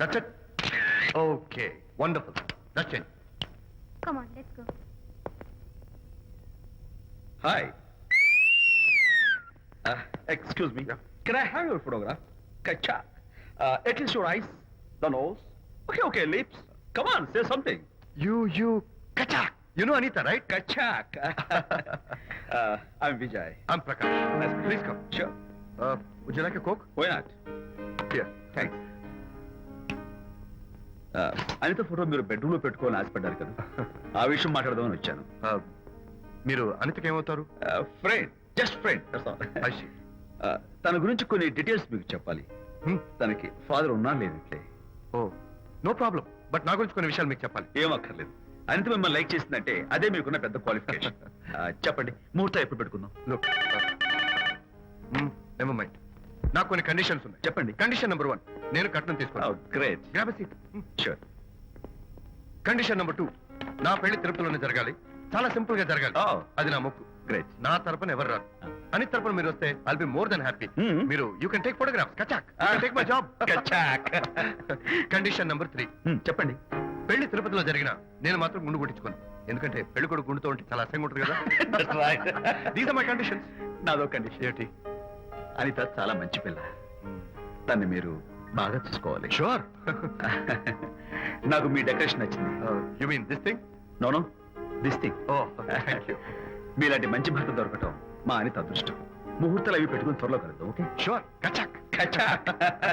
That's it? Okay, wonderful. That's it. Come on, let's go. Hi. Excuse me. Can I have your photograph? Kacha. At least your eyes, the nose. Okay, lips. Come on, say something. You, Kachak. You know Anita, right? Kachak. I'm Vijay. I'm Prakash. Nice. Please come. Sure. Would you like a Coke? Why not? Here, thanks. Anitha photo మీరు bedroom లో పెట్టుకోవాలని ఆశపడ్డారు కదా ఆ విషయం మాట్లాడదామని వచ్చాను. మీరు అనితకి ఏమవుతారు? Friend, just friend. I see. తన గురించి కొన్ని డీటెయిల్స్ మీకు చెప్పాలి. తనకి ఫాదర్ ఉన్నా లేదంటే. ఓ నో ప్రాబ్లం, బట్ నా గురించి కొన్ని విషయాలు మీకు చెప్పాలి. ఏం అక్కర్లేదు. అనిత మిమ్మల్ని లైక్ చేసిందంటే అదే మీకున్న పెద్ద క్వాలిఫికేషన్. చెప్పండి, ముహూర్తం ఎప్పుడు పెట్టుకుందాం? Look, never mind. నాకు కొన్ని కండిషన్స్ ఉన్నాయి. చెప్పండి. కండిషన్ నెంబర్ 1, నేను కట్నం తీసుకున్నాను. Great. Grab a seat. Sure. Condition number 2, నా పెళ్లి తిరుపతిలోనే జరగాలి. చాలా సింపుల్ గా జరగాలి. అది నా మొక్కు. గ్రేట్. నా తరపున ఎవరు రాదు. అని తరపున మీరు వస్తే I'll be more than happy. మీరు యూ కెన్ టేక్ ఫోటోగ్రాఫ్స్. కచాక్. Take my job. కచాక్. కండిషన్ నెంబర్ 3, చెప్పండి. పెళ్లి తిరుపతిలో జరిగిన నేను మాత్రం గుండు కొట్టించుకోను. ఎందుకంటే పెళ్లి కొడుకు గుండుతో ఉంటే చాలా అసహ్యంగా ఉంటుంది కదా. These are my conditions. నాదో కండిషన్. ఏంటి? అనిత చాలా మంచి పిల్ల. తన్ని మీరు బాగా చూసుకోవాలి. షూర్. నాకు మీ డెకరేషన్ నచ్చింది. You mean this thing? No, this thing. Oh thank you. మీలాంటి మంచి భర్త దొరకటం మా అనిత అదృష్టం. ముహూర్తాలు అవి పెట్టుకుని త్వరలో కలుద్దాం. ఓకే? షూర్. కచాక్. కచాక్.